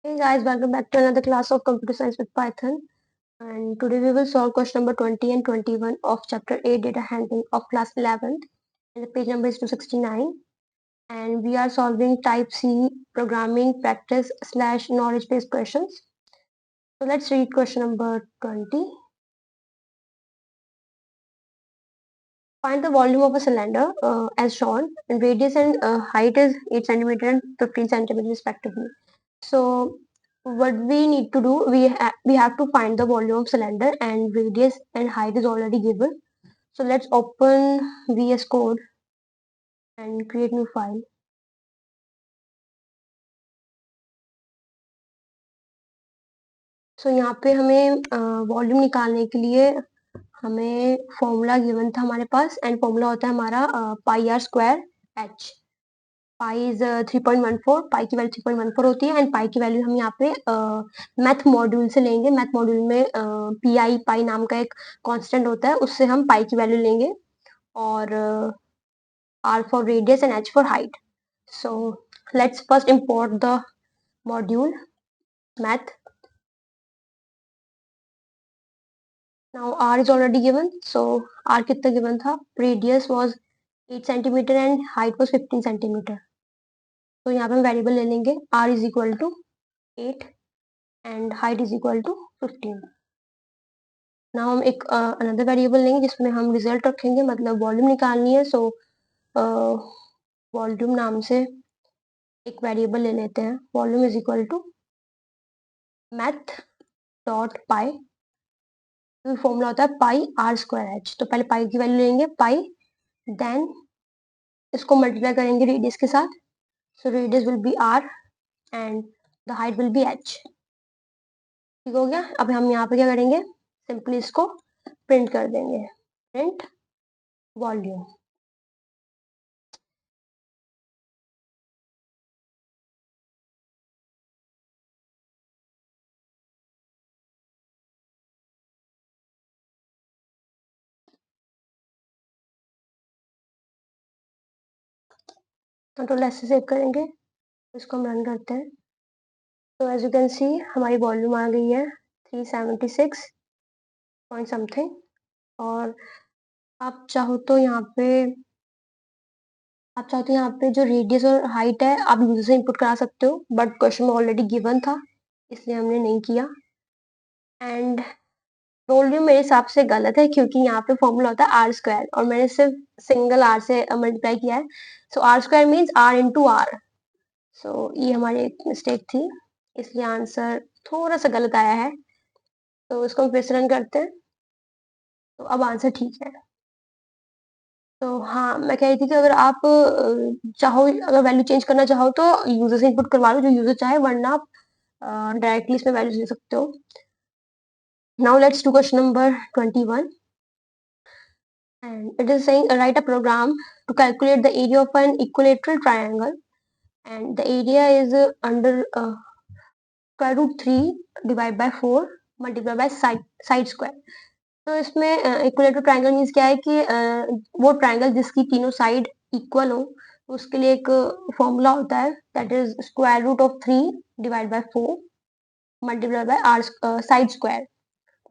Hey guys, welcome back to another class of computer science with Python. And today we will solve question number 20 and 21 of chapter 8 data handling of class 11th. And the page number is 269. And we are solving type C programming practice / knowledge based questions. So let's read question number 20. Find the volume of a cylinder as shown, and radius and height is 8 centimeter and 15 centimeter respectively. So what we need to do, we have to find the volume of cylinder, and radius and height is already given. So let's open VS Code and create new file. So यहाँ पे हमें volume निकालने के लिए हमें formula given था हमारे पास, and formula होता है हमारा pi r square h. Pi is 3.14, pi की वैल्यू 3.14 होती है, एंड पाई की वैल्यू हम यहाँ पे मैथ मॉड्यूल से लेंगे. मैथ मॉड्यूल में पाई नाम का एक कांस्टेंट होता है, उससे हम पाई की वैल्यू लेंगे, और R for radius and H for height. So let's first import the module math. Now R is already given, so R कितना given था? Radius was 8 centimeter and height was 15 centimeter. तो यहाँ पे हम वेरिएबल ले लेंगे R is equal to 8 and height is equal to 15. Now हम एक another वेरिएबल लेंगे जिसमें हम रिजल्ट रखेंगे, मतलब वॉल्यूम निकालनी है. सो वॉल्यूम नाम से एक वेरिएबल ले लेते हैं. Volume is equal to math dot pi. Formula होता है पाई आर स्क्वायर एच. तो पहले पाई की वैल्यू लेंगे पाई, देन इसको मल्टीप्लाई करेंगे रेडियस के साथ. So radius will be R and the height will be H. ठीक हो गया. अब हम यहाँ पे क्या करेंगे, सिंपली इसको प्रिंट कर देंगे. Print volume. कंट्रोल एस से सेव करेंगे, इसको हम रन करते हैं. तो एज यू कैन सी हमारी वॉल्यूम आ गई है 376 पॉइंट समथिंग. और आप चाहो तो यहाँ पे जो रेडियस और हाइट है आप यूजर से इनपुट करा सकते हो, बट क्वेश्चन में ऑलरेडी गिवन था इसलिए हमने नहीं किया. एंड वॉल्यूम मेरे हिसाब से गलत है, क्योंकि यहाँ पे फॉर्मूला होता है आर स्क्वायर और मैंने सिर्फ सिंगल आर से मल्टीप्लाई किया है. So r square means r into r. So ये हमारी एक मिस्टेक थी, इसलिए आंसर थोड़ा सा गलत आया है. तो इसको हम फिर से रन करते हैं. तो अब आंसर ठीक है. तो हाँ, मैं कह रही थी कि अगर आप चाहो, अगर वैल्यू चेंज करना चाहो तो यूजर से इनपुट करवा लो, जो यूजर चाहे, वरना आप डायरेक्टली इसमें वैल्यूज ले सकते हो. Now let's do question number 21. And it is saying write a program to calculate the area of an equilateral triangle, and the area is under square root 3 divided by 4 multiplied by side square. तो इसमें equilateral triangle means क्या है कि वो triangle जिसकी तीनों side equal हो, उसके लिए एक फॉर्मूला होता है, that is square root of 3 divide by 4 multiply by R side square,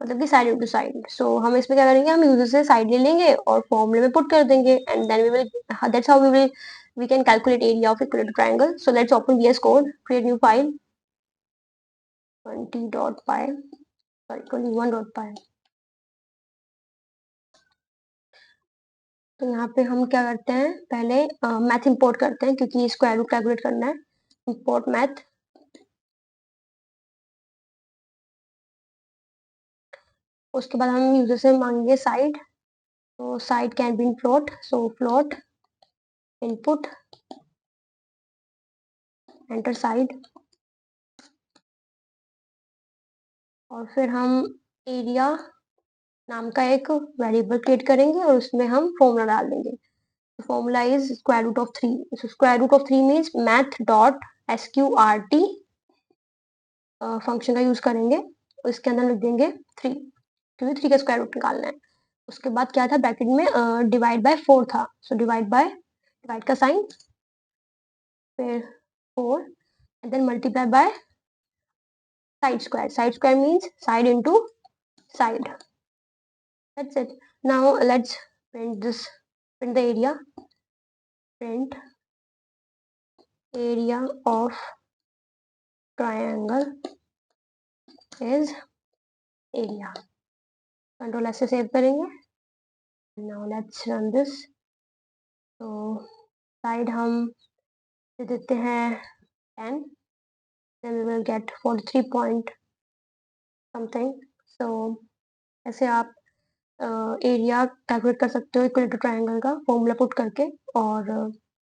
मतलब कि साइड इंटू साइड. सो हम इसमें क्या करेंगे, हम यूजर से साइड ले लेंगे और फॉर्मूले में पुट कर देंगे, and then we will, that's how we can calculate area of equilateral triangle. So let's open VS code, create new file 20.py, sorry 21.py. तो यहाँ पे हम क्या करते हैं, पहले मैथ इंपोर्ट करते हैं, क्योंकि स्क्वायर रूट कैलकुलेट करना है. Import math. उसके बाद हम यूजर से मांगेंगे साइड. तो side can be in float, so float input enter side. और फिर हम एरिया नाम का एक वेरिएबल क्रिएट करेंगे और उसमें हम फॉर्मूला डाल देंगे. Formula is square root of 3. Square root of 3 means math dot SQRT function का यूज करेंगे. इसके अंदर लिख देंगे 3, क्योंकि 3 का स्क्वायर रूट निकालना है. उसके बाद क्या था, ब्रैकेट में डिवाइड बाय 4 था. सो डिवाइड का साइन, फिर 4 and then multiply by Side square means side into side. That's it. Now let's print this. Print the area. Print area of triangle is area. Control S से save करेंगे. Now let's run this. तो side हम दे देते हैं 10. Then we will get 43 point something. So ऐसे आप area calculate कर सकते हो इक्वल टू ट्राइंगल का फॉर्मूला पुट करके. और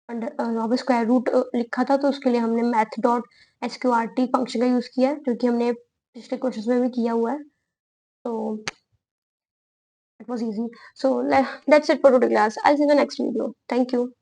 वहाँ पे स्क्वायर रूट लिखा था तो उसके लिए हमने मैथ डॉट SQRT फंक्शन का यूज़ किया है, क्योंकि हमने पिछले क्वेश्चन में भी किया हुआ है. तो it was easy. So that's it for today class. I'll see you in the next video. Thank you.